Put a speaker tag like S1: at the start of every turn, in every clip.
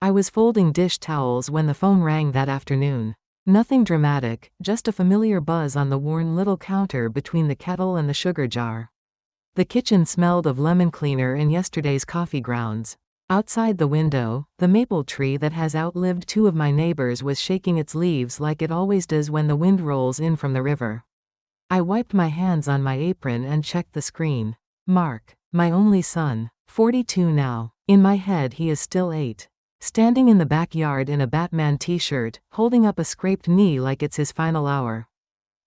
S1: I was folding dish towels when the phone rang that afternoon. Nothing dramatic, just a familiar buzz on the worn little counter between the kettle and the sugar jar. The kitchen smelled of lemon cleaner and yesterday's coffee grounds. Outside the window, the maple tree that has outlived two of my neighbors was shaking its leaves like it always does when the wind rolls in from the river. I wiped my hands on my apron and checked the screen. Mark, my only son, 42 now. In my head he is still 8. Standing in the backyard in a Batman t-shirt, holding up a scraped knee like it's his final hour.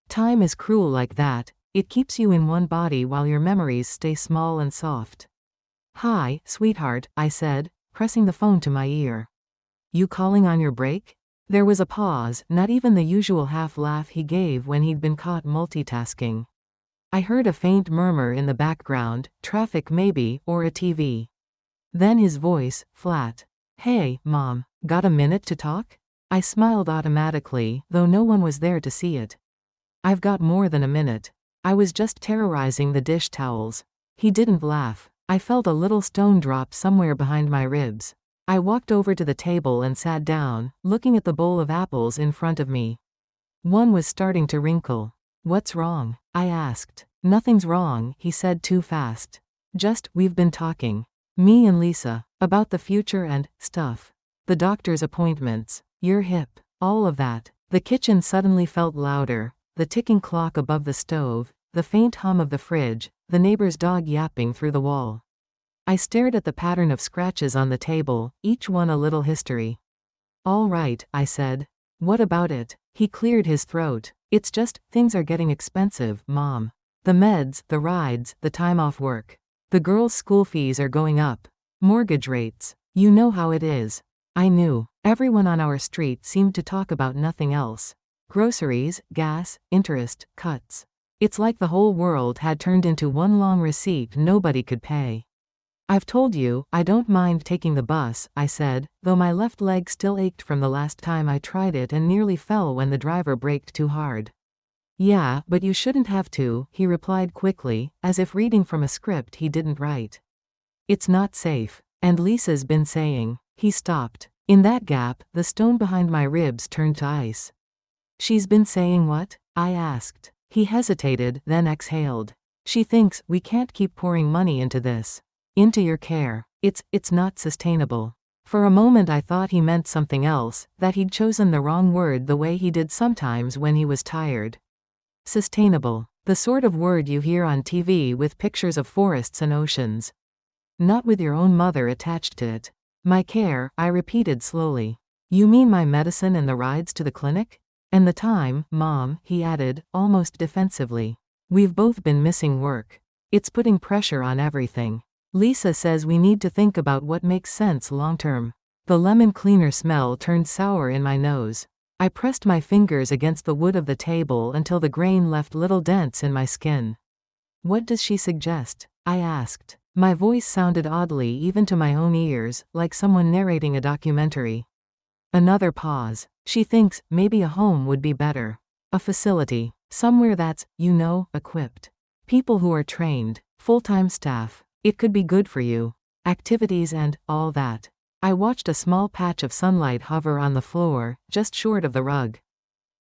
S1: Time is cruel like that, it keeps you in one body while your memories stay small and soft. "Hi, sweetheart," I said, pressing the phone to my ear. "You calling on your break?" There was a pause, not even the usual half laugh he gave when he'd been caught multitasking. I heard a faint murmur in the background, traffic maybe, or a TV. Then his voice, flat. "Hey, Mom, got a minute to talk?" I smiled automatically, though no one was there to see it. "I've got more than a minute. I was just terrorizing the dish towels." He didn't laugh. I felt a little stone drop somewhere behind my ribs. I walked over to the table and sat down, looking at the bowl of apples in front of me. One was starting to wrinkle. "What's wrong?" I asked. "Nothing's wrong," he said too fast. "Just, we've been talking. Me and Lisa. About the future and stuff. The doctor's appointments. Your hip. All of that." The kitchen suddenly felt louder, the ticking clock above the stove, the faint hum of the fridge, the neighbor's dog yapping through the wall. I stared at the pattern of scratches on the table, each one a little history. "All right," I said. "What about it?" He cleared his throat. "It's just, things are getting expensive, Mom. The meds, the rides, the time off work. The girls' school fees are going up. Mortgage rates. You know how it is." I knew. Everyone on our street seemed to talk about nothing else. Groceries, gas, interest, cuts. It's like the whole world had turned into one long receipt nobody could pay. "I've told you, I don't mind taking the bus," I said, though my left leg still ached from the last time I tried it and nearly fell when the driver braked too hard. "Yeah, but you shouldn't have to," he replied quickly, as if reading from a script he didn't write. "It's not safe. And Lisa's been saying." He stopped. In that gap, the stone behind my ribs turned to ice. "She's been saying what?" I asked. He hesitated, then exhaled. "She thinks we can't keep pouring money into this. Into your care. It's not sustainable." For a moment I thought he meant something else, that he'd chosen the wrong word the way he did sometimes when he was tired. Sustainable. The sort of word you hear on TV with pictures of forests and oceans. Not with your own mother attached to it. "My care," I repeated slowly. "You mean my medicine and the rides to the clinic? And the time, Mom," he added, almost defensively. "We've both been missing work. It's putting pressure on everything. Lisa says we need to think about what makes sense long term." The lemon cleaner smell turned sour in my nose. I pressed my fingers against the wood of the table until the grain left little dents in my skin. "What does she suggest?" I asked. My voice sounded oddly even to my own ears, like someone narrating a documentary. Another pause. "She thinks, maybe a home would be better. A facility. Somewhere that's, equipped. People who are trained. Full-time staff. It could be good for you. Activities and all that." I watched a small patch of sunlight hover on the floor, just short of the rug.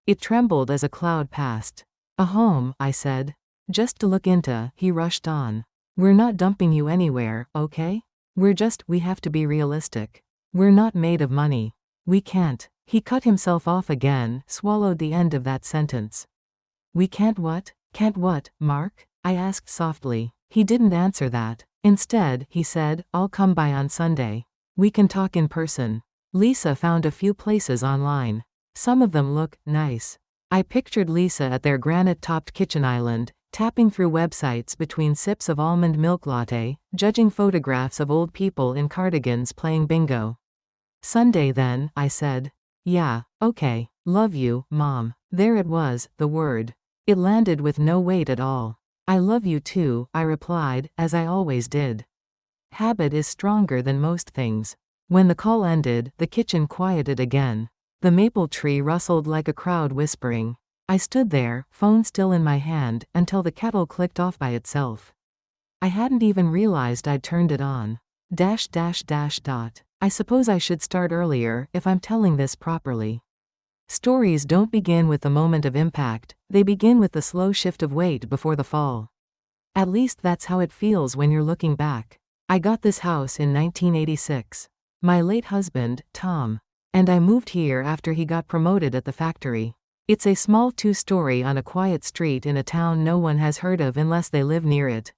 S1: It trembled as a cloud passed. "A home," I said. "Just to look into," he rushed on. "We're not dumping you anywhere, okay? We have to be realistic. We're not made of money. We can't." He cut himself off again, swallowed the end of that sentence. "We can't what? Can't what, Mark?" I asked softly. He didn't answer that. Instead, he said, "I'll come by on Sunday. We can talk in person." Lisa found a few places online. Some of them look nice. I pictured Lisa at their granite-topped kitchen island, tapping through websites between sips of almond milk latte, judging photographs of old people in cardigans playing bingo. "Sunday then," I said. "Yeah, okay. Love you, Mom." There it was, the word. It landed with no weight at all. "I love you too," I replied, as I always did. Habit is stronger than most things. When the call ended, the kitchen quieted again. The maple tree rustled like a crowd whispering. I stood there, phone still in my hand, until the kettle clicked off by itself. I hadn't even realized I'd turned it on. .. I suppose I should start earlier if I'm telling this properly. Stories don't begin with the moment of impact, they begin with the slow shift of weight before the fall. At least that's how it feels when you're looking back. I got this house in 1986. My late husband, Tom. And I moved here after he got promoted at the factory. It's a small two-story on a quiet street in a town no one has heard of unless they live near it.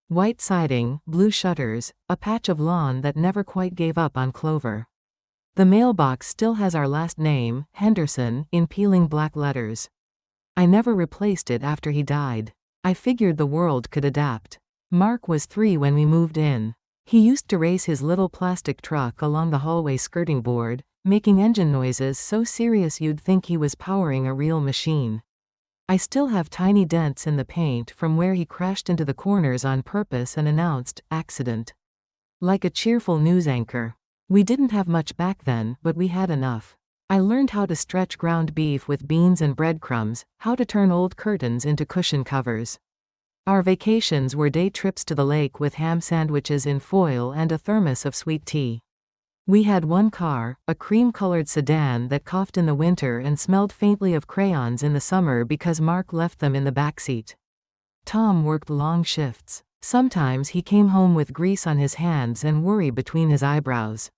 S1: White siding, blue shutters, a patch of lawn that never quite gave up on Clover. The mailbox still has our last name, Henderson, in peeling black letters. I never replaced it after he died. I figured the world could adapt. Mark was 3 when we moved in. He used to race his little plastic truck along the hallway skirting board, making engine noises so serious you'd think he was powering a real machine. I still have tiny dents in the paint from where he crashed into the corners on purpose and announced, "Accident." Like a cheerful news anchor. We didn't have much back then, but we had enough. I learned how to stretch ground beef with beans and breadcrumbs, how to turn old curtains into cushion covers. Our vacations were day trips to the lake with ham sandwiches in foil and a thermos of sweet tea. We had one car, a cream-colored sedan that coughed in the winter and smelled faintly of crayons in the summer because Mark left them in the backseat. Tom worked long shifts. Sometimes he came home with grease on his hands and worry between his eyebrows.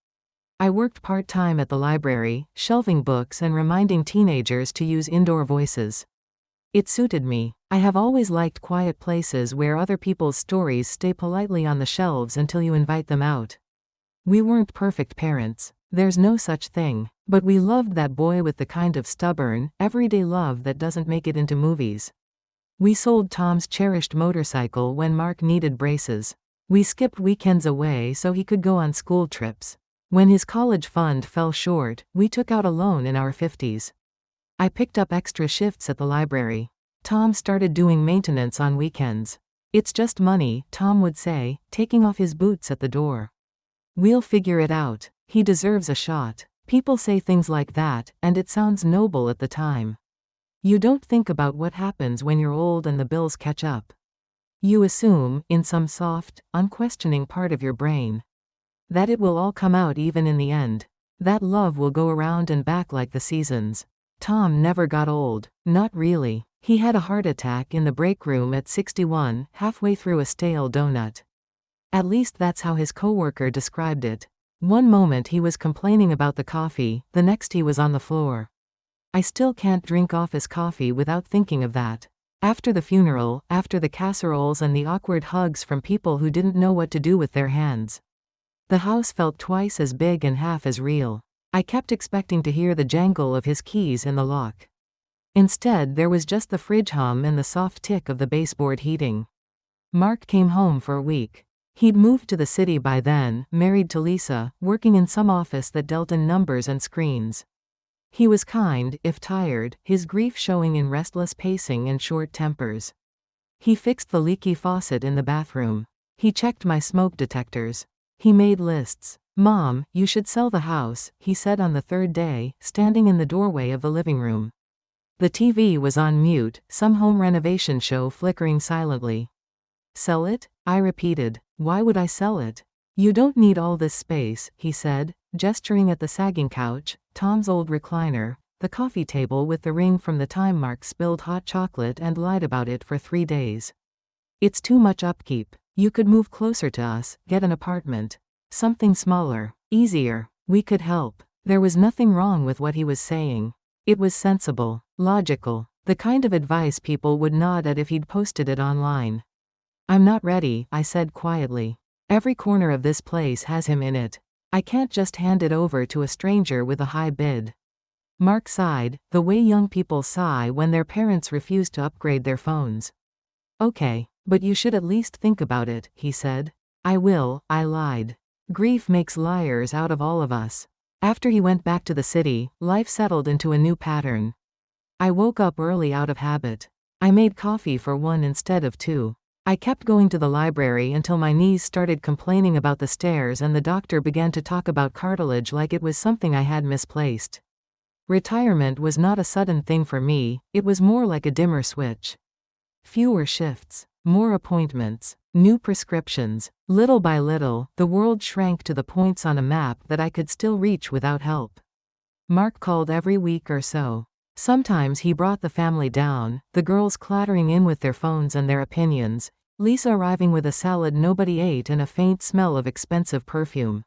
S1: I worked part-time at the library, shelving books and reminding teenagers to use indoor voices. It suited me. I have always liked quiet places where other people's stories stay politely on the shelves until you invite them out. We weren't perfect parents. There's no such thing. But we loved that boy with the kind of stubborn, everyday love that doesn't make it into movies. We sold Tom's cherished motorcycle when Mark needed braces. We skipped weekends away so he could go on school trips. When his college fund fell short, we took out a loan in our 50s. I picked up extra shifts at the library. Tom started doing maintenance on weekends. "It's just money," Tom would say, taking off his boots at the door. "We'll figure it out. He deserves a shot." People say things like that, and it sounds noble at the time. You don't think about what happens when you're old and the bills catch up. You assume, in some soft, unquestioning part of your brain, that it will all come out even in the end. That love will go around and back like the seasons. Tom never got old. Not really. He had a heart attack in the break room at 61, halfway through a stale donut. At least that's how his coworker described it. One moment he was complaining about the coffee, the next he was on the floor. I still can't drink office coffee without thinking of that. After the funeral, after the casseroles and the awkward hugs from people who didn't know what to do with their hands. The house felt twice as big and half as real. I kept expecting to hear the jangle of his keys in the lock. Instead, there was just the fridge hum and the soft tick of the baseboard heating. Mark came home for a week. He'd moved to the city by then, married to Lisa, working in some office that dealt in numbers and screens. He was kind, if tired, his grief showing in restless pacing and short tempers. He fixed the leaky faucet in the bathroom. He checked my smoke detectors. He made lists. "Mom, you should sell the house," he said on the third day, standing in the doorway of the living room. The TV was on mute, some home renovation show flickering silently. "Sell it?" I repeated. "Why would I sell it?" "You don't need all this space," he said, gesturing at the sagging couch, Tom's old recliner, the coffee table with the ring from the time Mark spilled hot chocolate and lied about it for 3 days. "It's too much upkeep. You could move closer to us, get an apartment. Something smaller, easier. We could help." There was nothing wrong with what he was saying. It was sensible, logical, the kind of advice people would nod at if he'd posted it online. "I'm not ready," I said quietly. "Every corner of this place has him in it. I can't just hand it over to a stranger with a high bid." Mark sighed, the way young people sigh when their parents refuse to upgrade their phones. "Okay, but you should at least think about it," he said. "I will," I lied. Grief makes liars out of all of us. After he went back to the city, life settled into a new pattern. I woke up early out of habit. I made coffee for 1 instead of 2. I kept going to the library until my knees started complaining about the stairs and the doctor began to talk about cartilage like it was something I had misplaced. Retirement was not a sudden thing for me, it was more like a dimmer switch. Fewer shifts. More appointments. New prescriptions. Little by little, the world shrank to the points on a map that I could still reach without help. Mark called every week or so. Sometimes he brought the family down, the girls clattering in with their phones and their opinions, Lisa arriving with a salad nobody ate and a faint smell of expensive perfume.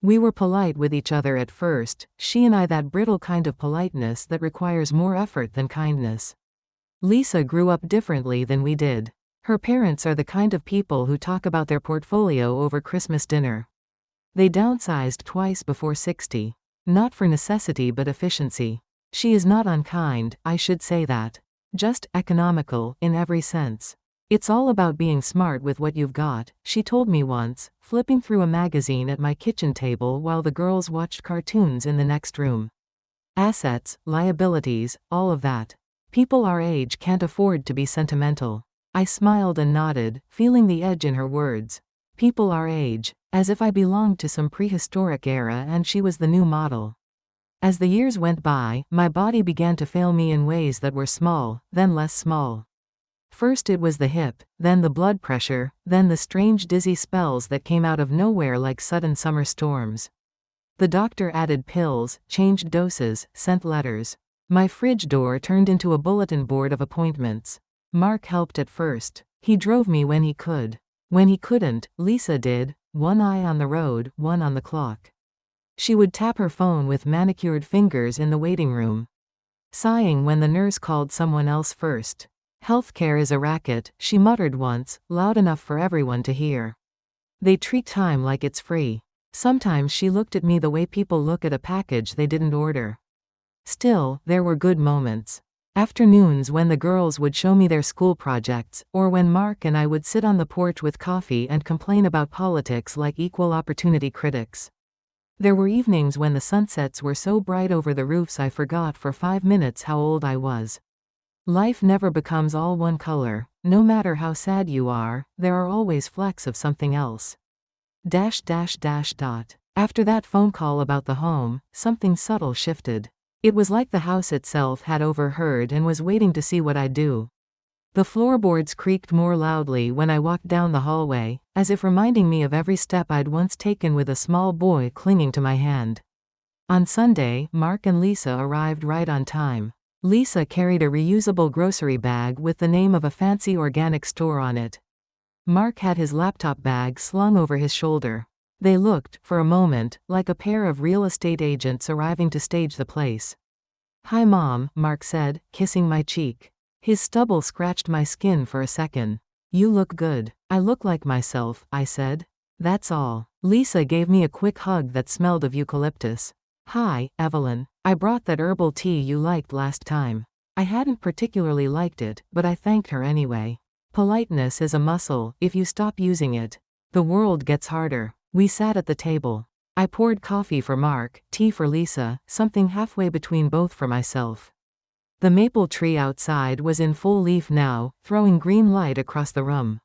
S1: We were polite with each other at first, she and I, that brittle kind of politeness that requires more effort than kindness. Lisa grew up differently than we did. Her parents are the kind of people who talk about their portfolio over Christmas dinner. They downsized twice before 60. Not for necessity but efficiency. She is not unkind, I should say that. Just economical, in every sense. It's all about being smart with what you've got, she told me once, flipping through a magazine at my kitchen table while the girls watched cartoons in the next room. Assets, liabilities, all of that. People our age can't afford to be sentimental. I smiled and nodded, feeling the edge in her words. People our age, as if I belonged to some prehistoric era and she was the new model. As the years went by, my body began to fail me in ways that were small, then less small. First it was the hip, then the blood pressure, then the strange dizzy spells that came out of nowhere like sudden summer storms. The doctor added pills, changed doses, sent letters. My fridge door turned into a bulletin board of appointments. Mark helped at first. He drove me when he could. When he couldn't, Lisa did, one eye on the road, one on the clock. She would tap her phone with manicured fingers in the waiting room, sighing when the nurse called someone else first. Healthcare is a racket, she muttered once, loud enough for everyone to hear. They treat time like it's free. Sometimes she looked at me the way people look at a package they didn't order. Still, there were good moments. Afternoons when the girls would show me their school projects, or when Mark and I would sit on the porch with coffee and complain about politics like equal opportunity critics. There were evenings when the sunsets were so bright over the roofs I forgot for 5 minutes how old I was. Life never becomes all one color. No matter how sad you are, there are always flecks of something else. After that phone call about the home, something subtle shifted. It was like the house itself had overheard and was waiting to see what I'd do. The floorboards creaked more loudly when I walked down the hallway, as if reminding me of every step I'd once taken with a small boy clinging to my hand. On Sunday, Mark and Lisa arrived right on time. Lisa carried a reusable grocery bag with the name of a fancy organic store on it. Mark had his laptop bag slung over his shoulder. They looked, for a moment, like a pair of real estate agents arriving to stage the place. "Hi Mom," Mark said, kissing my cheek. His stubble scratched my skin for a second. "You look good." "I look like myself," I said. "That's all." Lisa gave me a quick hug that smelled of eucalyptus. "Hi, Evelyn. I brought that herbal tea you liked last time." I hadn't particularly liked it, but I thanked her anyway. Politeness is a muscle. If you stop using it, the world gets harder. We sat at the table. I poured coffee for Mark, tea for Lisa, something halfway between both for myself. The maple tree outside was in full leaf now, throwing green light across the room.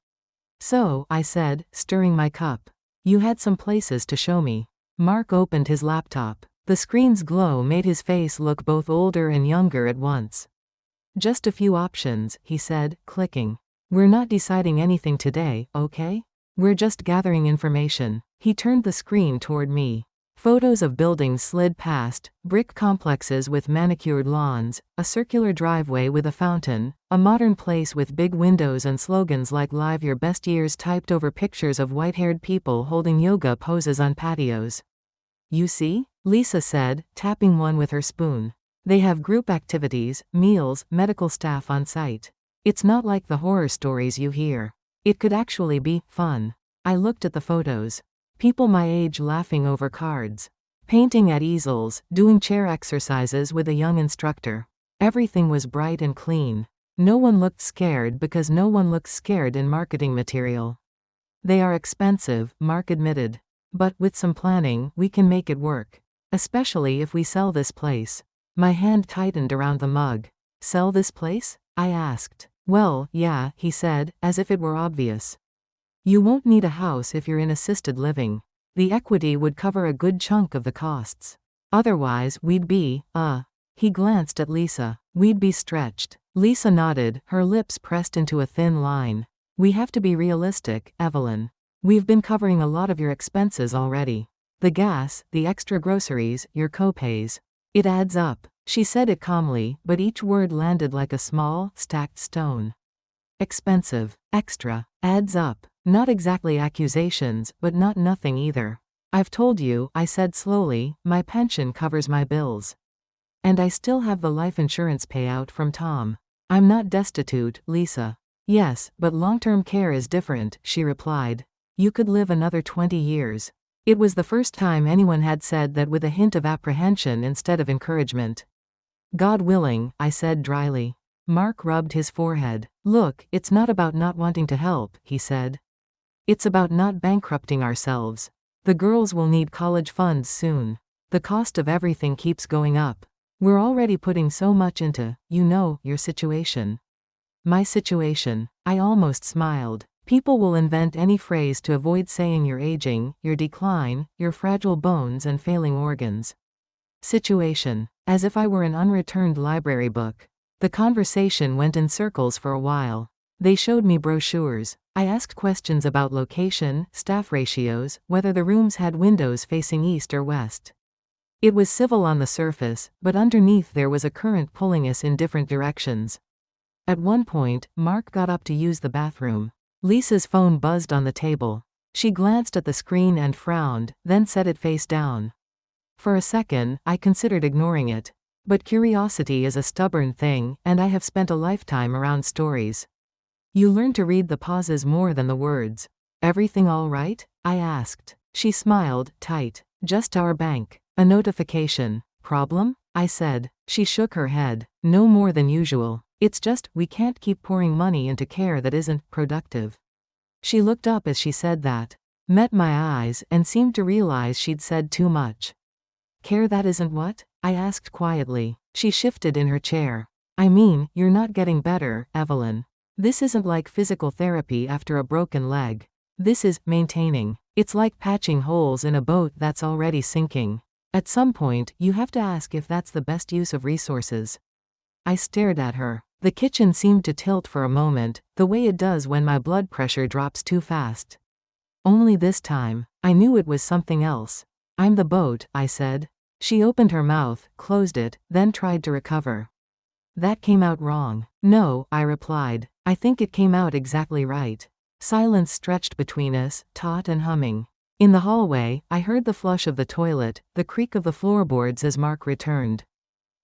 S1: "So," I said, stirring my cup. "You had some places to show me." Mark opened his laptop. The screen's glow made his face look both older and younger at once. "Just a few options," he said, clicking. "We're not deciding anything today, okay? We're just gathering information." He turned the screen toward me. Photos of buildings slid past, brick complexes with manicured lawns, a circular driveway with a fountain, a modern place with big windows and slogans like "Live Your Best Years" typed over pictures of white-haired people holding yoga poses on patios. "You see?" Lisa said, tapping one with her spoon. "They have group activities, meals, medical staff on site. It's not like the horror stories you hear. It could actually be fun." I looked at the photos. People my age laughing over cards, painting at easels, doing chair exercises with a young instructor. Everything was bright and clean. No one looked scared because no one looks scared in marketing material. "They are expensive," Mark admitted. "But with some planning, we can make it work. Especially if we sell this place." My hand tightened around the mug. "Sell this place?" I asked. "Well, yeah," he said, as if it were obvious. "You won't need a house if you're in assisted living. The equity would cover a good chunk of the costs. Otherwise, we'd be, He glanced at Lisa. "We'd be stretched." Lisa nodded, her lips pressed into a thin line. We have to be realistic, Evelyn. We've been covering a lot of your expenses already. The gas, the extra groceries, your co-pays. It adds up. She said it calmly, but each word landed like a small, stacked stone. Expensive, extra, adds up. Not exactly accusations, but not nothing either. I've told you, I said slowly, my pension covers my bills. And I still have the life insurance payout from Tom. I'm not destitute, Lisa. Yes, but long-term care is different, she replied. You could live another 20 years. It was the first time anyone had said that with a hint of apprehension instead of encouragement. God willing, I said dryly. Mark rubbed his forehead. Look, it's not about not wanting to help, he said. It's about not bankrupting ourselves. The girls will need college funds soon. The cost of everything keeps going up. We're already putting so much into, your situation. My situation. I almost smiled. People will invent any phrase to avoid saying your aging, your decline, your fragile bones and failing organs. Situation. As if I were an unreturned library book. The conversation went in circles for a while. They showed me brochures. I asked questions about location, staff ratios, whether the rooms had windows facing east or west. It was civil on the surface, but underneath there was a current pulling us in different directions. At one point, Mark got up to use the bathroom. Lisa's phone buzzed on the table. She glanced at the screen and frowned, then set it face down. For a second, I considered ignoring it. But curiosity is a stubborn thing, and I have spent a lifetime around stories. You learn to read the pauses more than the words. Everything all right? I asked. She smiled, tight. Just our bank. A notification. Problem? I said. She shook her head. No more than usual. It's just, we can't keep pouring money into care that isn't productive. She looked up as she said that, met my eyes, and seemed to realize she'd said too much. Care that isn't what? I asked quietly. She shifted in her chair. I mean, you're not getting better, Evelyn. This isn't like physical therapy after a broken leg. This is maintaining. It's like patching holes in a boat that's already sinking. At some point, you have to ask if that's the best use of resources. I stared at her. The kitchen seemed to tilt for a moment, the way it does when my blood pressure drops too fast. Only this time, I knew it was something else. I'm the boat, I said. She opened her mouth, closed it, then tried to recover. That came out wrong. No, I replied. I think it came out exactly right. Silence stretched between us, taut and humming. In the hallway, I heard the flush of the toilet, the creak of the floorboards as Mark returned.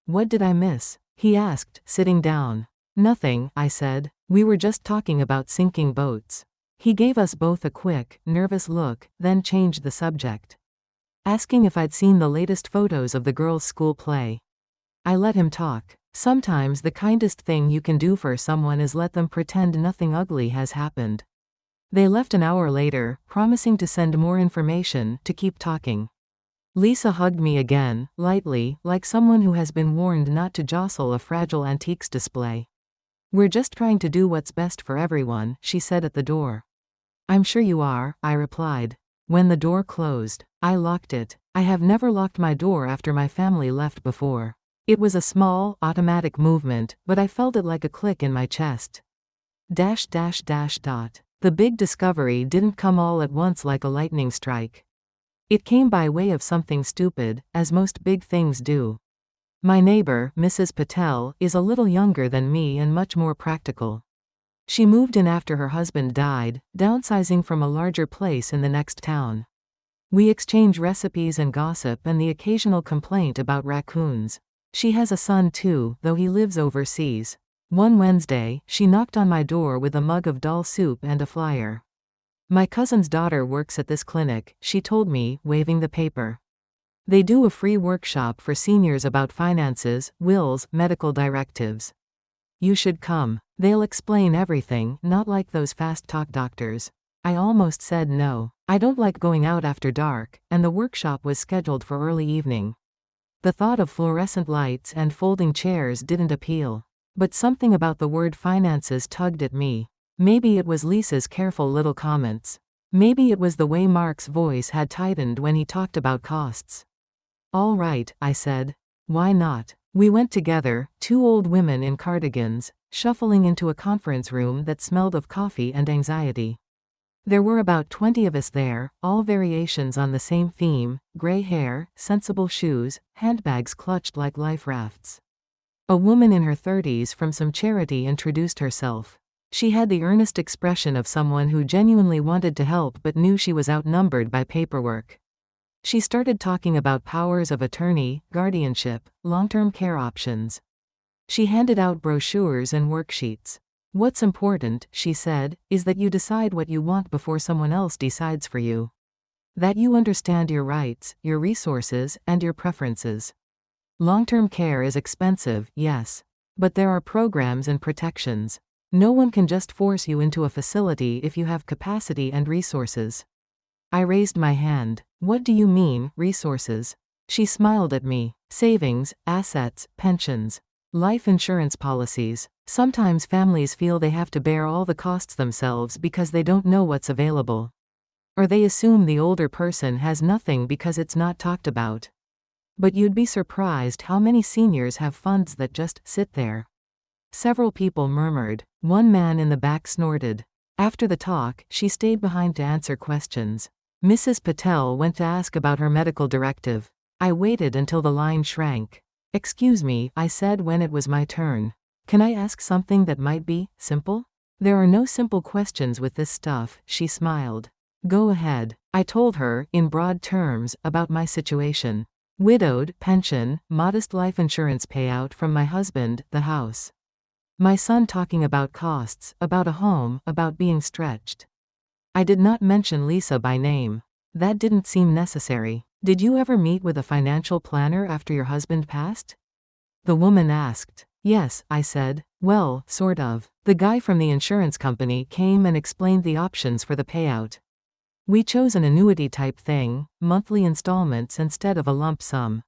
S1: What did I miss? He asked, sitting down. Nothing, I said. We were just talking about sinking boats. He gave us both a quick, nervous look, then changed the subject. Asking if I'd seen the latest photos of the girls' school play. I let him talk. Sometimes the kindest thing you can do for someone is let them pretend nothing ugly has happened. They left an hour later, promising to send more information, to keep talking. Lisa hugged me again, lightly, like someone who has been warned not to jostle a fragile antiques display. We're just trying to do what's best for everyone, she said at the door. I'm sure you are, I replied. When the door closed, I locked it. I have never locked my door after my family left before. It was a small, automatic movement, but I felt it like a click in my chest. The big discovery didn't come all at once like a lightning strike. It came by way of something stupid, as most big things do. My neighbor, Mrs. Patel, is a little younger than me and much more practical. She moved in after her husband died, downsizing from a larger place in the next town. We exchange recipes and gossip and the occasional complaint about raccoons. She has a son too, though he lives overseas. One Wednesday, she knocked on my door with a mug of dal soup and a flyer. My cousin's daughter works at this clinic, she told me, waving the paper. They do a free workshop for seniors about finances, wills, medical directives. You should come. They'll explain everything, not like those fast-talk doctors. I almost said no. I don't like going out after dark, and the workshop was scheduled for early evening. The thought of fluorescent lights and folding chairs didn't appeal. But something about the word finances tugged at me. Maybe it was Lisa's careful little comments. Maybe it was the way Mark's voice had tightened when he talked about costs. All right, I said. Why not? We went together, two old women in cardigans, shuffling into a conference room that smelled of coffee and anxiety. There were about 20 of us there, all variations on the same theme: gray hair, sensible shoes, handbags clutched like life rafts. A woman in her 30s from some charity introduced herself. She had the earnest expression of someone who genuinely wanted to help but knew she was outnumbered by paperwork. She started talking about powers of attorney, guardianship, long-term care options. She handed out brochures and worksheets. "What's important," she said, "is that you decide what you want before someone else decides for you. That you understand your rights, your resources, and your preferences. Long-term care is expensive, yes. But there are programs and protections. No one can just force you into a facility if you have capacity and resources." I raised my hand. "What do you mean, resources?" She smiled at me. "Savings, assets, pensions. Life insurance policies. Sometimes families feel they have to bear all the costs themselves because they don't know what's available. Or they assume the older person has nothing because it's not talked about. But you'd be surprised how many seniors have funds that just sit there." Several people murmured. One man in the back snorted. After the talk, she stayed behind to answer questions. Mrs. Patel went to ask about her medical directive. I waited until the line shrank. "Excuse me," I said when it was my turn. "Can I ask something that might be simple?" "There are no simple questions with this stuff," she smiled. "Go ahead." I told her, in broad terms, about my situation. Widowed, pension, modest life insurance payout from my husband, the house. My son talking about costs, about a home, about being stretched. I did not mention Lisa by name. That didn't seem necessary. "Did you ever meet with a financial planner after your husband passed?" The woman asked. "Yes," I said. "Well, sort of. The guy from the insurance company came and explained the options for the payout. We chose an annuity type thing, monthly installments instead of a lump sum.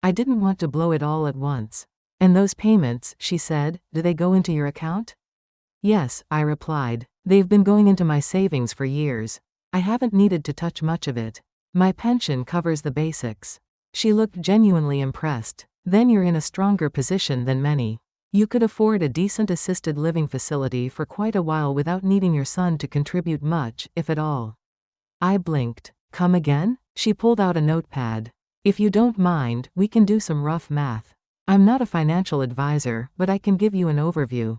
S1: I didn't want to blow it all at once." "And those payments," she said, "do they go into your account?" "Yes," I replied. "They've been going into my savings for years. I haven't needed to touch much of it. My pension covers the basics." She looked genuinely impressed. "Then you're in a stronger position than many. You could afford a decent assisted living facility for quite a while without needing your son to contribute much, if at all." I blinked. "Come again?" She pulled out a notepad. "If you don't mind, we can do some rough math. I'm not a financial advisor, but I can give you an overview."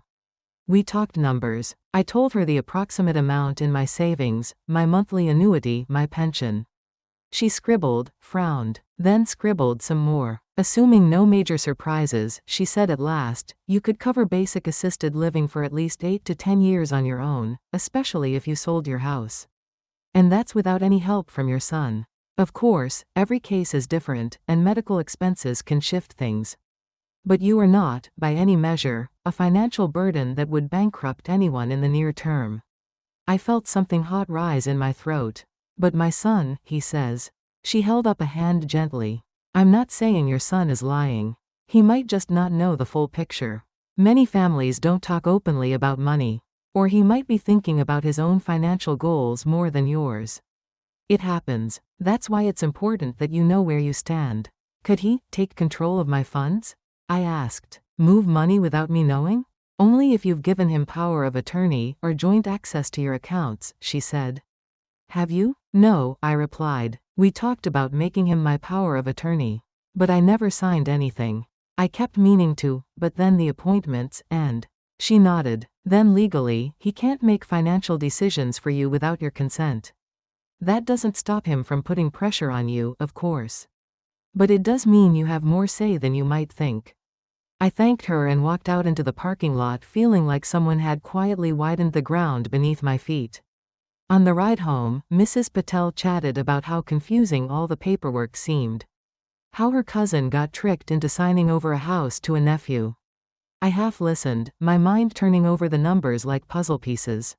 S1: We talked numbers. I told her the approximate amount in my savings, my monthly annuity, my pension. She scribbled, frowned, then scribbled some more. "Assuming no major surprises," she said at last, "you could cover basic assisted living for at least 8 to 10 years on your own, especially if you sold your house. And that's without any help from your son. Of course, every case is different, and medical expenses can shift things. But you are not, by any measure, a financial burden that would bankrupt anyone in the near term." I felt something hot rise in my throat. "But my son," he says. She held up a hand gently. "I'm not saying your son is lying. He might just not know the full picture. Many families don't talk openly about money. Or he might be thinking about his own financial goals more than yours. It happens. That's why it's important that you know where you stand." "Could he take control of my funds?" I asked. "Move money without me knowing?" "Only if you've given him power of attorney or joint access to your accounts," she said. "Have you?" "No," I replied. "We talked about making him my power of attorney. But I never signed anything. I kept meaning to, but then the appointments, and..." She nodded. "Then legally, he can't make financial decisions for you without your consent. That doesn't stop him from putting pressure on you, of course. But it does mean you have more say than you might think." I thanked her and walked out into the parking lot feeling like someone had quietly widened the ground beneath my feet. On the ride home, Mrs. Patel chatted about how confusing all the paperwork seemed. How her cousin got tricked into signing over a house to a nephew. I half listened, my mind turning over the numbers like puzzle pieces.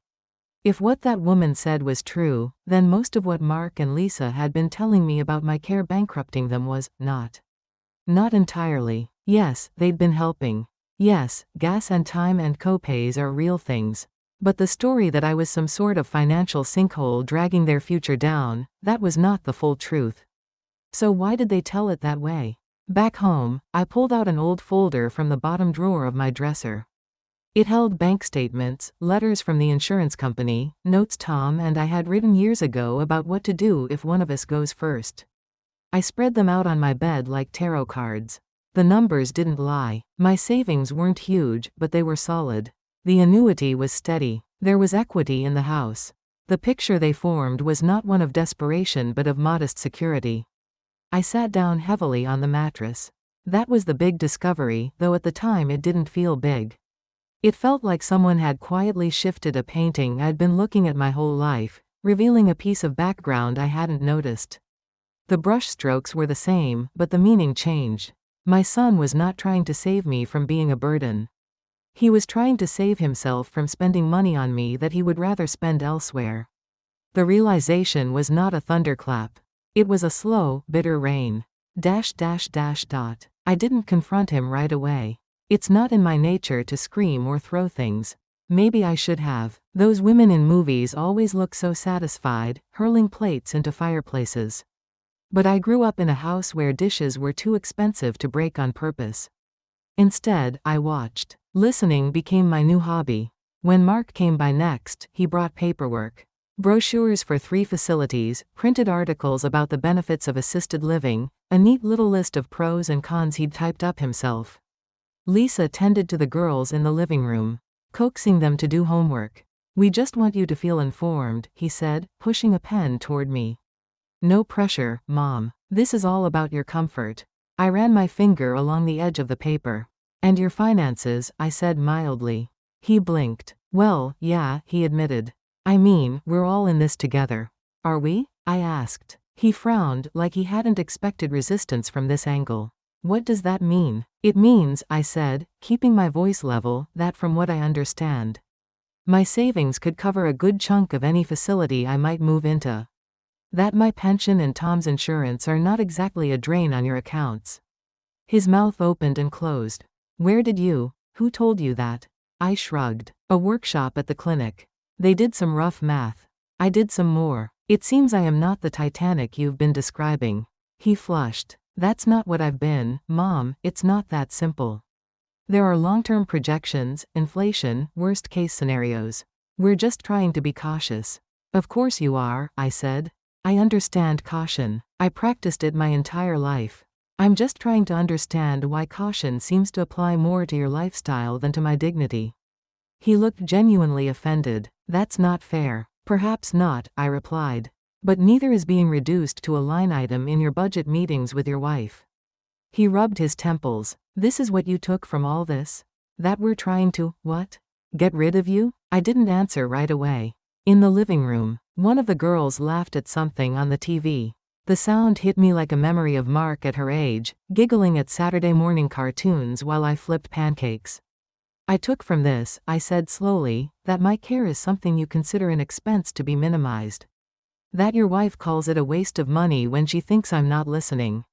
S1: If what that woman said was true, then most of what Mark and Lisa had been telling me about my care bankrupting them was not. Not entirely. Yes, they'd been helping. Yes, gas and time and co-pays are real things. But the story that I was some sort of financial sinkhole dragging their future down, that was not the full truth. So why did they tell it that way? Back home, I pulled out an old folder from the bottom drawer of my dresser. It held bank statements, letters from the insurance company, notes Tom and I had written years ago about what to do if one of us goes first. I spread them out on my bed like tarot cards. The numbers didn't lie. My savings weren't huge, but they were solid. The annuity was steady. There was equity in the house. The picture they formed was not one of desperation but of modest security. I sat down heavily on the mattress. That was the big discovery, though at the time it didn't feel big. It felt like someone had quietly shifted a painting I'd been looking at my whole life, revealing a piece of background I hadn't noticed. The brushstrokes were the same, but the meaning changed. My son was not trying to save me from being a burden. He was trying to save himself from spending money on me that he would rather spend elsewhere. The realization was not a thunderclap. It was a slow, bitter rain. I didn't confront him right away. It's not in my nature to scream or throw things. Maybe I should have. Those women in movies always look so satisfied, hurling plates into fireplaces. But I grew up in a house where dishes were too expensive to break on purpose. Instead, I watched. Listening became my new hobby. When Mark came by next, he brought paperwork. Brochures for 3 facilities, printed articles about the benefits of assisted living, a neat little list of pros and cons he'd typed up himself. Lisa tended to the girls in the living room, coaxing them to do homework. "We just want you to feel informed," he said, pushing a pen toward me. "No pressure, Mom. This is all about your comfort." I ran my finger along the edge of the paper. "And your finances," I said mildly. He blinked. "Well, yeah," he admitted. "I mean, we're all in this together." "Are we?" I asked. He frowned, like he hadn't expected resistance from this angle. "What does that mean?" "It means," I said, keeping my voice level, "that from what I understand, my savings could cover a good chunk of any facility I might move into. That my pension and Tom's insurance are not exactly a drain on your accounts." His mouth opened and closed. Who told you that?" I shrugged. "A workshop at the clinic. They did some rough math. I did some more. It seems I am not the Titanic you've been describing." He flushed. "That's not what I've been, Mom, it's not that simple. There are long-term projections, inflation, worst-case scenarios. We're just trying to be cautious." "Of course you are," I said. "I understand caution. I practiced it my entire life. I'm just trying to understand why caution seems to apply more to your lifestyle than to my dignity." He looked genuinely offended. "That's not fair." "Perhaps not," I replied. "But neither is being reduced to a line item in your budget meetings with your wife." He rubbed his temples. "This is what you took from all this? That we're trying to, what? Get rid of you?" I didn't answer right away. In the living room, one of the girls laughed at something on the TV. The sound hit me like a memory of Mark at her age, giggling at Saturday morning cartoons while I flipped pancakes. "I took from this," I said slowly, "that my care is something you consider an expense to be minimized. That your wife calls it a waste of money when she thinks I'm not listening.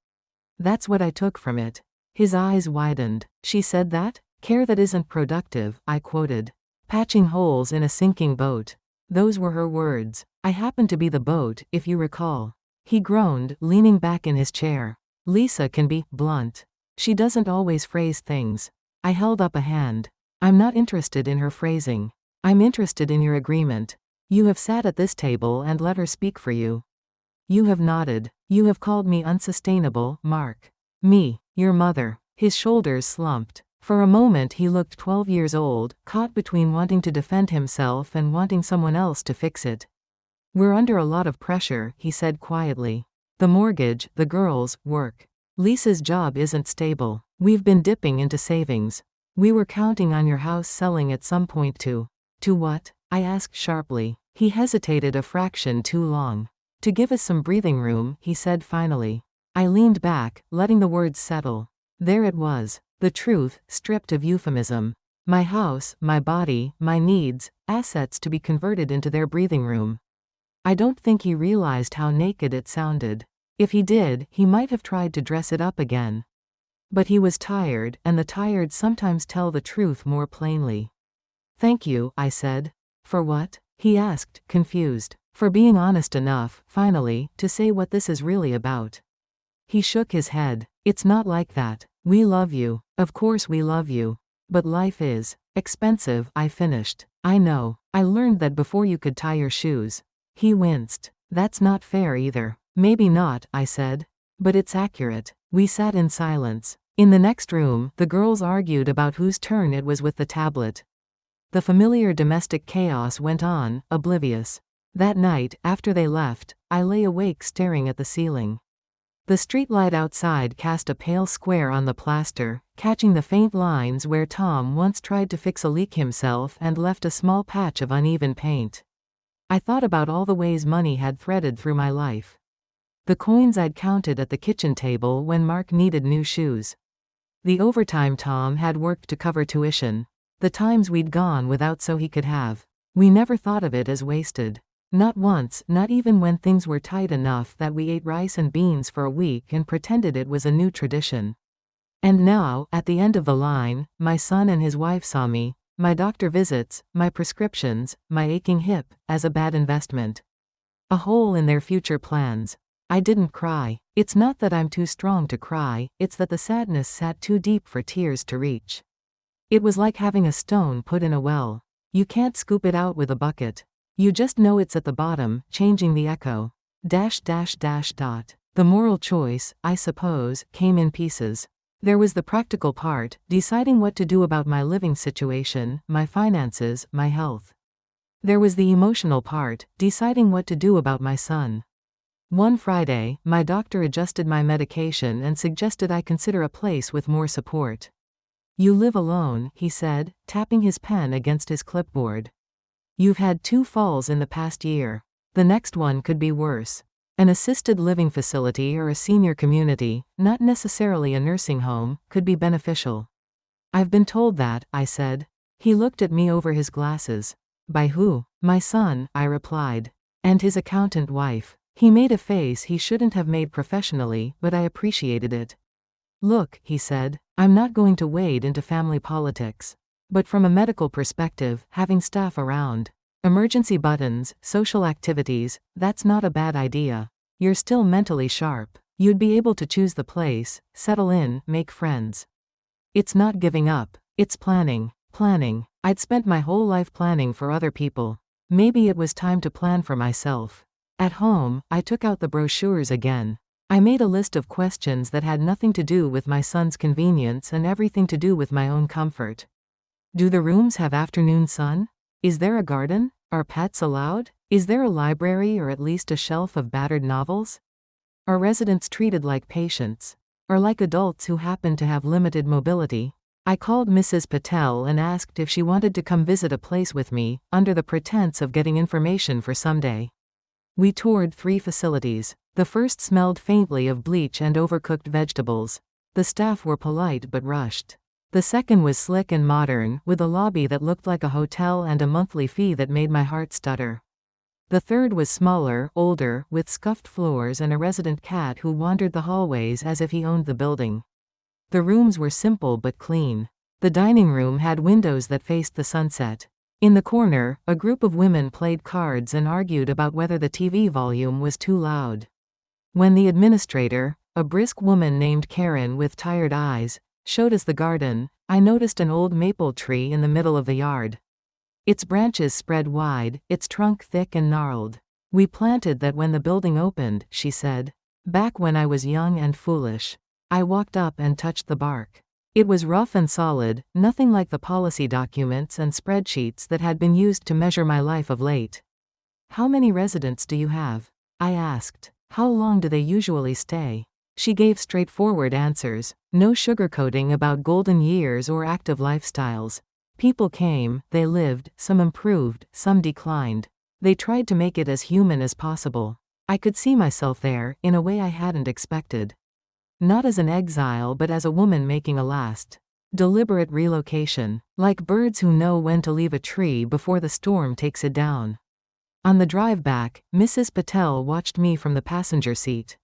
S1: That's what I took from it." His eyes widened. "She said that? Care that isn't productive," I quoted. "Patching holes in a sinking boat." Those were her words. I happened to be the boat, if you recall. He groaned, leaning back in his chair. "Lisa can be blunt. She doesn't always phrase things." I held up a hand. "I'm not interested in her phrasing. I'm interested in your agreement. You have sat at this table and let her speak for you. You have nodded. You have called me unsustainable, Mark. Me, your mother." His shoulders slumped. For a moment he looked 12 years old, caught between wanting to defend himself and wanting someone else to fix it. "We're under a lot of pressure," he said quietly. "The mortgage, the girls, work. Lisa's job isn't stable. We've been dipping into savings. We were counting on your house selling at some point to." "To what?" I asked sharply. He hesitated a fraction too long. "To give us some breathing room," he said finally. I leaned back, letting the words settle. There it was. The truth, stripped of euphemism. My house, my body, my needs, assets to be converted into their breathing room. I don't think he realized how naked it sounded. If he did, he might have tried to dress it up again. But he was tired, and the tired sometimes tell the truth more plainly. "Thank you," I said. "For what?" he asked, confused. "For being honest enough, finally, to say what this is really about." He shook his head. "It's not like that. We love you. Of course we love you. But life is Expensive, I finished. I know. I learned that before you could tie your shoes. He winced. That's not fair either. Maybe not, I said. But it's accurate. We sat in silence. In the next room, the girls argued about whose turn it was with the tablet. The familiar domestic chaos went on, oblivious. That night, after they left, I lay awake staring at the ceiling. The streetlight outside cast a pale square on the plaster, catching the faint lines where Tom once tried to fix a leak himself and left a small patch of uneven paint. I thought about all the ways money had threaded through my life. The coins I'd counted at the kitchen table when Mark needed new shoes. The overtime Tom had worked to cover tuition. The times we'd gone without so he could have. We never thought of it as wasted. Not once, not even when things were tight enough that we ate rice and beans for a week and pretended it was a new tradition. And now, at the end of the line, my son and his wife saw me, my doctor visits, my prescriptions, my aching hip, as a bad investment. A hole in their future plans. I didn't cry. It's not that I'm too strong to cry, it's that the sadness sat too deep for tears to reach. It was like having a stone put in a well. You can't scoop it out with a bucket. You just know it's at the bottom, changing the echo. ... The moral choice, I suppose, came in pieces. There was the practical part, deciding what to do about my living situation, my finances, my health. There was the emotional part, deciding what to do about my son. One Friday, my doctor adjusted my medication and suggested I consider a place with more support. You live alone, he said, tapping his pen against his clipboard. You've had 2 falls in the past year. The next one could be worse. An assisted living facility or a senior community, not necessarily a nursing home, could be beneficial. I've been told that, I said. He looked at me over his glasses. By who? My son, I replied. And his accountant wife. He made a face he shouldn't have made professionally, but I appreciated it. Look, he said, I'm not going to wade into family politics. But from a medical perspective, having staff around, emergency buttons, social activities, that's not a bad idea. You're still mentally sharp. You'd be able to choose the place, settle in, make friends. It's not giving up. It's planning. Planning. I'd spent my whole life planning for other people. Maybe it was time to plan for myself. At home, I took out the brochures again. I made a list of questions that had nothing to do with my son's convenience and everything to do with my own comfort. Do the rooms have afternoon sun? Is there a garden? Are pets allowed? Is there a library or at least a shelf of battered novels? Are residents treated like patients? Or like adults who happen to have limited mobility? I called Mrs. Patel and asked if she wanted to come visit a place with me, under the pretense of getting information for someday. We toured 3 facilities. The first smelled faintly of bleach and overcooked vegetables. The staff were polite but rushed. The second was slick and modern, with a lobby that looked like a hotel and a monthly fee that made my heart stutter. The third was smaller, older, with scuffed floors and a resident cat who wandered the hallways as if he owned the building. The rooms were simple but clean. The dining room had windows that faced the sunset. In the corner, a group of women played cards and argued about whether the TV volume was too loud. When the administrator, a brisk woman named Karen with tired eyes, showed us the garden, I noticed an old maple tree in the middle of the yard. Its branches spread wide, its trunk thick and gnarled. We planted that when the building opened, she said. Back when I was young and foolish. I walked up and touched the bark. It was rough and solid, nothing like the policy documents and spreadsheets that had been used to measure my life of late. How many residents do you have? I asked. How long do they usually stay? She gave straightforward answers, no sugarcoating about golden years or active lifestyles. People came, they lived, some improved, some declined. They tried to make it as human as possible. I could see myself there, in a way I hadn't expected. Not as an exile but as a woman making a last, deliberate relocation, like birds who know when to leave a tree before the storm takes it down. On the drive back, Mrs. Patel watched me from the passenger seat.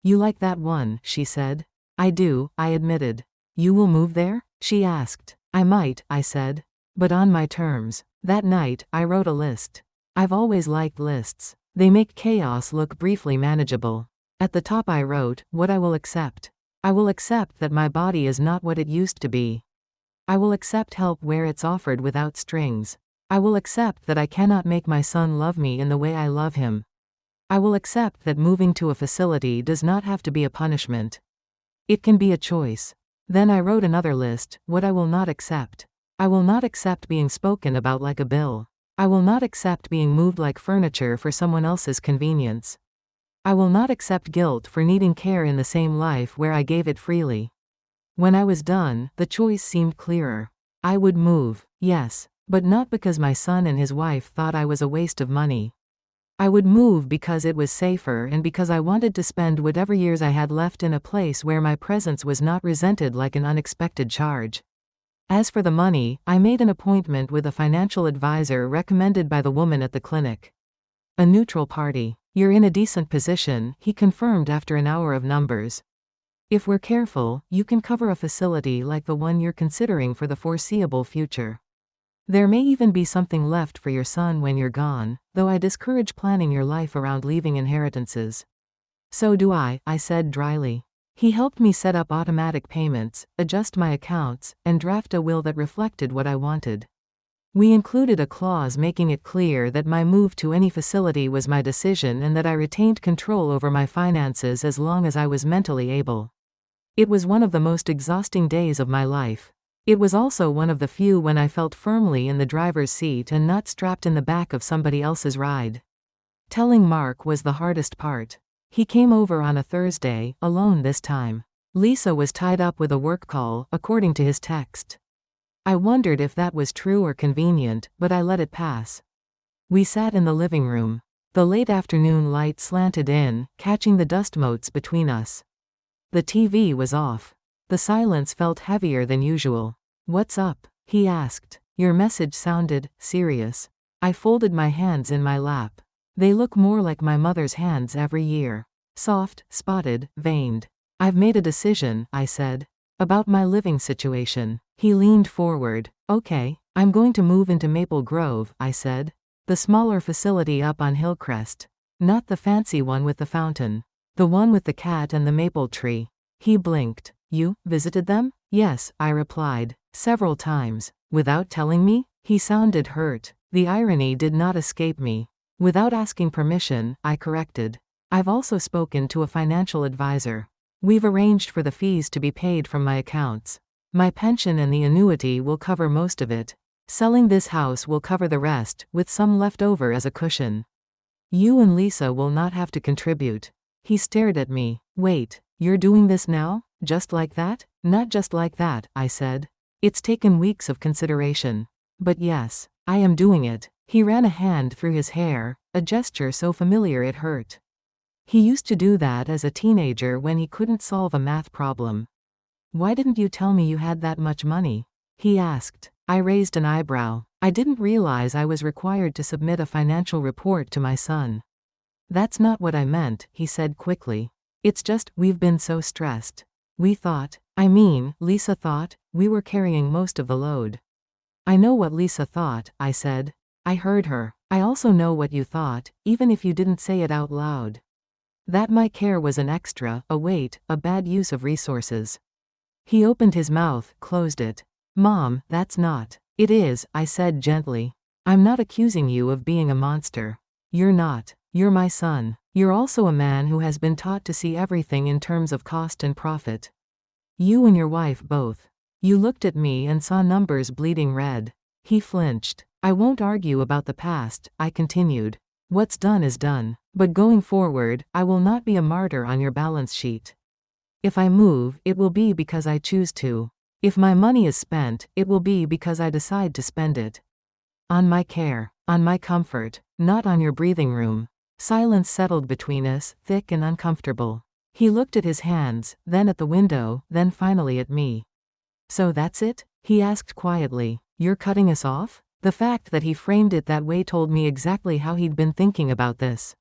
S1: You like that one, she said. I do, I admitted. You will move there? She asked. I might, I said. But on my terms. That night, I wrote a list. I've always liked lists. They make chaos look briefly manageable. At the top I wrote, what I will accept. I will accept that my body is not what it used to be. I will accept help where it's offered without strings. I will accept that I cannot make my son love me in the way I love him. I will accept that moving to a facility does not have to be a punishment. It can be a choice. Then I wrote another list, what I will not accept. I will not accept being spoken about like a bill. I will not accept being moved like furniture for someone else's convenience. I will not accept guilt for needing care in the same life where I gave it freely. When I was done, the choice seemed clearer. I would move, yes, but not because my son and his wife thought I was a waste of money. I would move because it was safer and because I wanted to spend whatever years I had left in a place where my presence was not resented like an unexpected charge. As for the money, I made an appointment with a financial advisor recommended by the woman at the clinic. A neutral party. You're in a decent position, he confirmed after an hour of numbers. If we're careful, you can cover a facility like the one you're considering for the foreseeable future. There may even be something left for your son when you're gone, though I discourage planning your life around leaving inheritances. So do I said dryly. He helped me set up automatic payments, adjust my accounts, and draft a will that reflected what I wanted. We included a clause making it clear that my move to any facility was my decision and that I retained control over my finances as long as I was mentally able. It was one of the most exhausting days of my life. It was also one of the few when I felt firmly in the driver's seat and not strapped in the back of somebody else's ride. Telling Mark was the hardest part. He came over on a Thursday, alone this time. Lisa was tied up with a work call, according to his text. I wondered if that was true or convenient, but I let it pass. We sat in the living room. The late afternoon light slanted in, catching the dust motes between us. The TV was off. The silence felt heavier than usual. What's up? He asked. Your message sounded serious. I folded my hands in my lap. They look more like my mother's hands every year. Soft, spotted, veined. I've made a decision, I said. About my living situation. He leaned forward. Okay, I'm going to move into Maple Grove, I said. The smaller facility up on Hillcrest. Not the fancy one with the fountain. The one with the cat and the maple tree. He blinked. You visited them? Yes, I replied. Several times. Without telling me? He sounded hurt. The irony did not escape me. Without asking permission, I corrected. I've also spoken to a financial advisor. We've arranged for the fees to be paid from my accounts. My pension and the annuity will cover most of it. Selling this house will cover the rest, with some left over as a cushion. You and Lisa will not have to contribute. He stared at me. Wait, you're doing this now? Just like that? Not just like that, I said. It's taken weeks of consideration. But yes, I am doing it. He ran a hand through his hair, a gesture so familiar it hurt. He used to do that as a teenager when he couldn't solve a math problem. Why didn't you tell me you had that much money? He asked. I raised an eyebrow. I didn't realize I was required to submit a financial report to my son. That's not what I meant, he said quickly. It's just, we've been so stressed. Lisa thought, we were carrying most of the load. I know what Lisa thought, I said. I heard her. I also know what you thought, even if you didn't say it out loud. That my care was an extra, a weight, a bad use of resources. He opened his mouth, closed it. Mom, that's not. It is, I said gently. I'm not accusing you of being a monster. You're not. You're my son. You're also a man who has been taught to see everything in terms of cost and profit. You and your wife both. You looked at me and saw numbers bleeding red. He flinched. I won't argue about the past, I continued. What's done is done. But going forward, I will not be a martyr on your balance sheet. If I move, it will be because I choose to. If my money is spent, it will be because I decide to spend it. On my care, on my comfort, not on your breathing room. Silence settled between us, thick and uncomfortable. He looked at his hands, then at the window, then finally at me. So that's it? He asked quietly. You're cutting us off? The fact that he framed it that way told me exactly how he'd been thinking about this.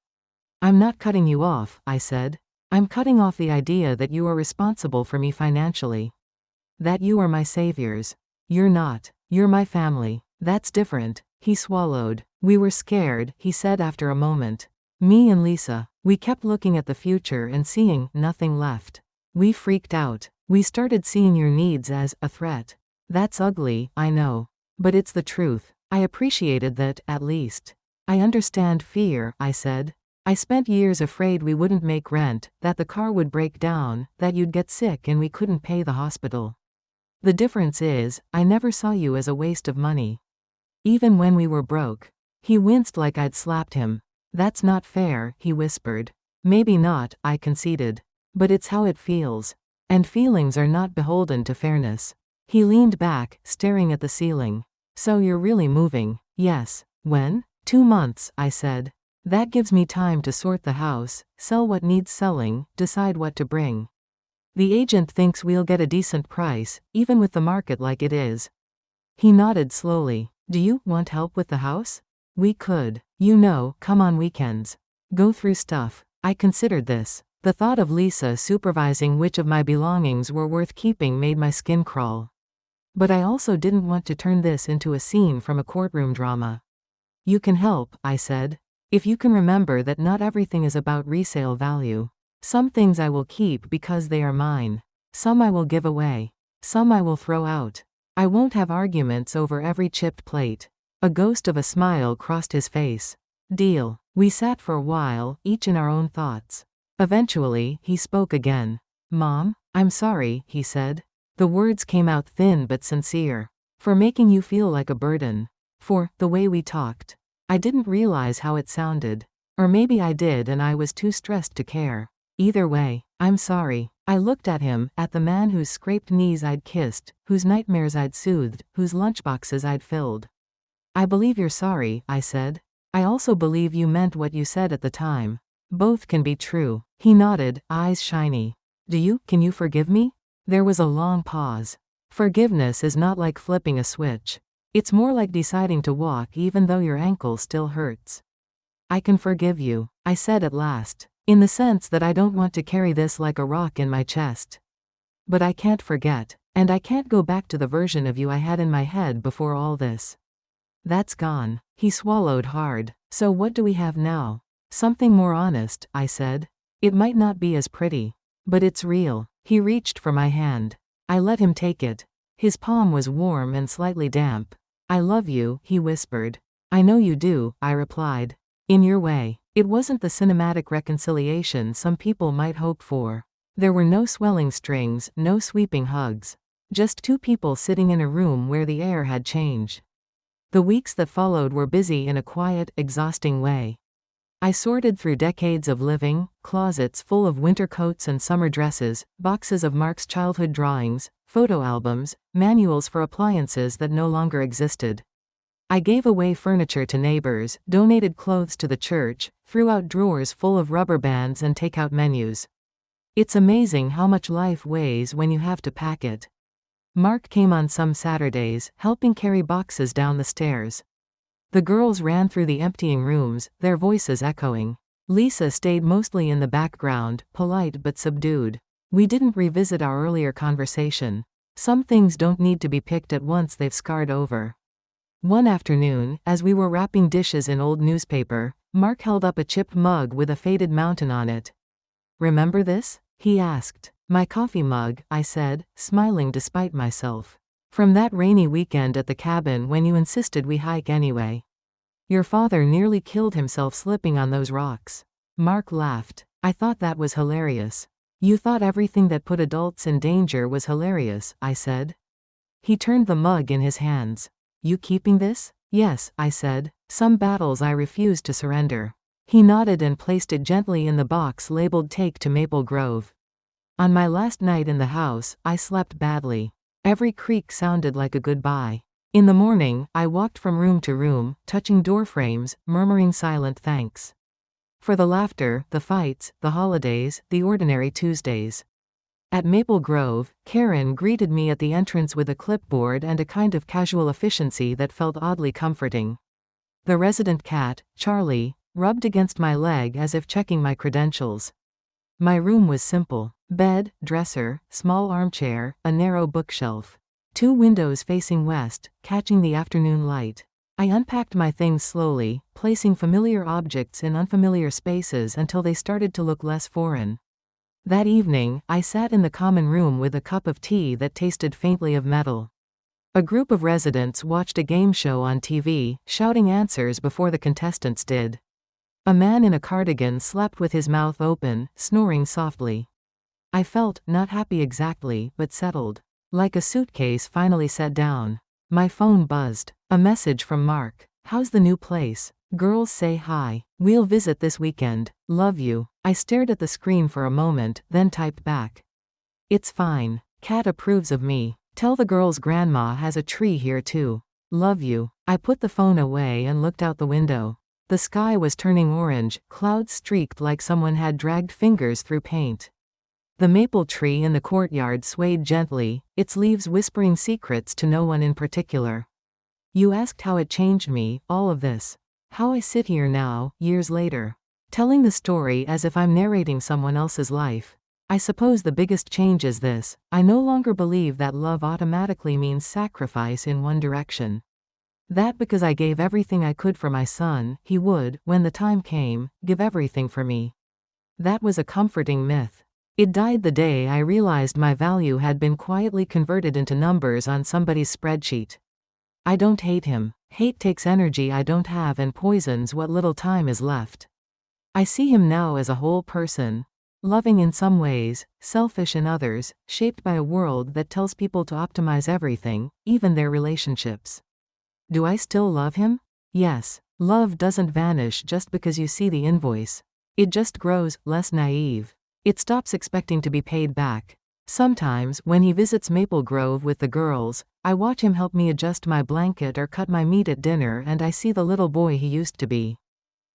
S1: I'm not cutting you off, I said. I'm cutting off the idea that you are responsible for me financially. That you are my saviors. You're not. You're my family. That's different. He swallowed. We were scared, he said after a moment. Me and Lisa. We kept looking at the future and seeing nothing left. We freaked out. We started seeing your needs as a threat. That's ugly, I know. But it's the truth. I appreciated that, at least. I understand fear, I said. I spent years afraid we wouldn't make rent, that the car would break down, that you'd get sick and we couldn't pay the hospital. The difference is, I never saw you as a waste of money. Even when we were broke. He winced like I'd slapped him. That's not fair, he whispered. Maybe not, I conceded. But it's how it feels. And feelings are not beholden to fairness. He leaned back, staring at the ceiling. So you're really moving? Yes. When? 2 months, I said. That gives me time to sort the house, sell what needs selling, decide what to bring. The agent thinks we'll get a decent price, even with the market like it is. He nodded slowly. Do you want help with the house? We could. Come on weekends. Go through stuff. I considered this. The thought of Lisa supervising which of my belongings were worth keeping made my skin crawl. But I also didn't want to turn this into a scene from a courtroom drama. You can help, I said. If you can remember that not everything is about resale value. Some things I will keep because they are mine. Some I will give away. Some I will throw out. I won't have arguments over every chipped plate. A ghost of a smile crossed his face. Deal. We sat for a while, each in our own thoughts. Eventually, he spoke again. Mom, I'm sorry, he said. The words came out thin but sincere. For making you feel like a burden. For the way we talked. I didn't realize how it sounded. Or maybe I did and I was too stressed to care. Either way, I'm sorry. I looked at him, at the man whose scraped knees I'd kissed, whose nightmares I'd soothed, whose lunchboxes I'd filled. I believe you're sorry, I said. I also believe you meant what you said at the time. Both can be true. He nodded, eyes shiny. Can you forgive me? There was a long pause. Forgiveness is not like flipping a switch. It's more like deciding to walk even though your ankle still hurts. I can forgive you, I said at last, in the sense that I don't want to carry this like a rock in my chest. But I can't forget, and I can't go back to the version of you I had in my head before all this. That's gone. He swallowed hard. So what do we have now? Something more honest, I said. It might not be as pretty. But it's real. He reached for my hand. I let him take it. His palm was warm and slightly damp. I love you, he whispered. I know you do, I replied. In your way. It wasn't the cinematic reconciliation some people might hope for. There were no swelling strings, no sweeping hugs. Just two people sitting in a room where the air had changed. The weeks that followed were busy in a quiet, exhausting way. I sorted through decades of living, closets full of winter coats and summer dresses, boxes of Mark's childhood drawings, photo albums, manuals for appliances that no longer existed. I gave away furniture to neighbors, donated clothes to the church, threw out drawers full of rubber bands and take-out menus. It's amazing how much life weighs when you have to pack it. Mark came on some Saturdays, helping carry boxes down the stairs. The girls ran through the emptying rooms, their voices echoing. Lisa stayed mostly in the background, polite but subdued. We didn't revisit our earlier conversation. Some things don't need to be picked at once, they've scarred over. One afternoon, as we were wrapping dishes in old newspaper, Mark held up a chipped mug with a faded mountain on it. Remember this? He asked. My coffee mug, I said, smiling despite myself. From that rainy weekend at the cabin when you insisted we hike anyway. Your father nearly killed himself slipping on those rocks. Mark laughed. I thought that was hilarious. You thought everything that put adults in danger was hilarious, I said. He turned the mug in his hands. You keeping this? Yes, I said. Some battles I refuse to surrender. He nodded and placed it gently in the box labeled Take to Maple Grove. On my last night in the house, I slept badly. Every creak sounded like a goodbye. In the morning, I walked from room to room, touching door frames, murmuring silent thanks. For the laughter, the fights, the holidays, the ordinary Tuesdays. At Maple Grove, Karen greeted me at the entrance with a clipboard and a kind of casual efficiency that felt oddly comforting. The resident cat, Charlie, rubbed against my leg as if checking my credentials. My room was simple. Bed, dresser, small armchair, a narrow bookshelf. 2 windows facing west, catching the afternoon light. I unpacked my things slowly, placing familiar objects in unfamiliar spaces until they started to look less foreign. That evening, I sat in the common room with a cup of tea that tasted faintly of metal. A group of residents watched a game show on TV, shouting answers before the contestants did. A man in a cardigan slept with his mouth open, snoring softly. I felt, not happy exactly, but settled. Like a suitcase finally set down. My phone buzzed. A message from Mark. How's the new place? Girls say hi. We'll visit this weekend. Love you. I stared at the screen for a moment, then typed back. It's fine. Kat approves of me. Tell the girls grandma has a tree here too. Love you. I put the phone away and looked out the window. The sky was turning orange, clouds streaked like someone had dragged fingers through paint. The maple tree in the courtyard swayed gently, its leaves whispering secrets to no one in particular. You asked how it changed me, all of this. How I sit here now, years later, telling the story as if I'm narrating someone else's life. I suppose the biggest change is this: I no longer believe that love automatically means sacrifice in one direction. That because I gave everything I could for my son, he would, when the time came, give everything for me. That was a comforting myth. It died the day I realized my value had been quietly converted into numbers on somebody's spreadsheet. I don't hate him. Hate takes energy I don't have and poisons what little time is left. I see him now as a whole person. Loving in some ways, selfish in others, shaped by a world that tells people to optimize everything, even their relationships. Do I still love him? Yes. Love doesn't vanish just because you see the invoice. It just grows less naive. It stops expecting to be paid back. Sometimes, when he visits Maple Grove with the girls, I watch him help me adjust my blanket or cut my meat at dinner, and I see the little boy he used to be.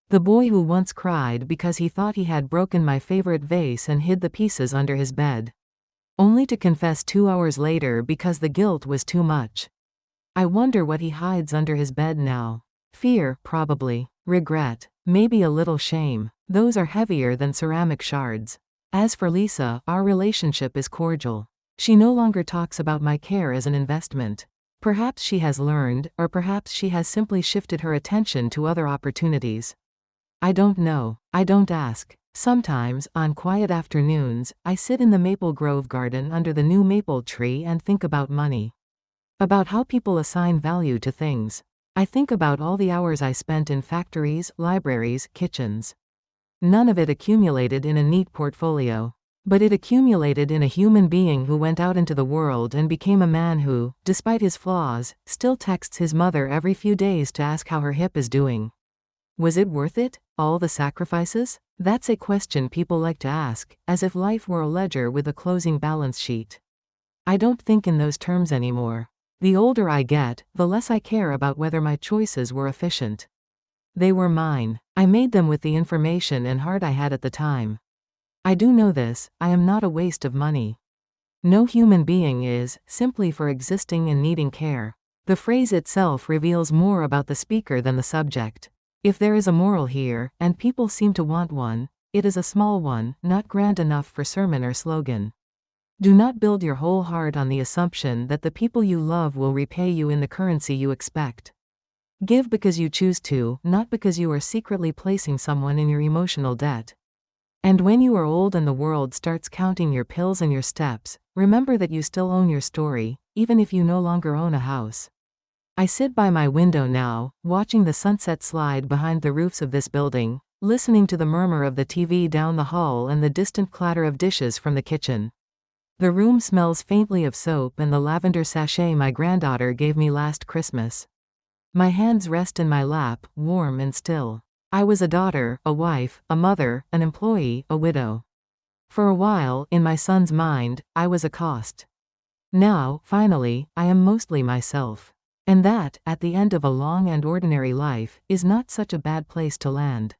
S1: The boy who once cried because he thought he had broken my favorite vase and hid the pieces under his bed. Only to confess 2 hours later because the guilt was too much. I wonder what he hides under his bed now. Fear, probably. Regret. Maybe a little shame. Those are heavier than ceramic shards. As for Lisa, our relationship is cordial. She no longer talks about my care as an investment. Perhaps she has learned, or perhaps she has simply shifted her attention to other opportunities. I don't know. I don't ask. Sometimes, on quiet afternoons, I sit in the Maple Grove garden under the new maple tree and think about money. About how people assign value to things. I think about all the hours I spent in factories, libraries, kitchens. None of it accumulated in a neat portfolio. But it accumulated in a human being who went out into the world and became a man who, despite his flaws, still texts his mother every few days to ask how her hip is doing. Was it worth it? All the sacrifices? That's a question people like to ask, as if life were a ledger with a closing balance sheet. I don't think in those terms anymore. The older I get, the less I care about whether my choices were efficient. They were mine. I made them with the information and heart I had at the time. I do know this: I am not a waste of money. No human being is, simply for existing and needing care. The phrase itself reveals more about the speaker than the subject. If there is a moral here, and people seem to want one, it is a small one, not grand enough for sermon or slogan. Do not build your whole heart on the assumption that the people you love will repay you in the currency you expect. Give because you choose to, not because you are secretly placing someone in your emotional debt. And when you are old and the world starts counting your pills and your steps, remember that you still own your story, even if you no longer own a house. I sit by my window now, watching the sunset slide behind the roofs of this building, listening to the murmur of the TV down the hall and the distant clatter of dishes from the kitchen. The room smells faintly of soap and the lavender sachet my granddaughter gave me last Christmas. My hands rest in my lap, warm and still. I was a daughter, a wife, a mother, an employee, a widow. For a while, in my son's mind, I was a cost. Now, finally, I am mostly myself. And that, at the end of a long and ordinary life, is not such a bad place to land.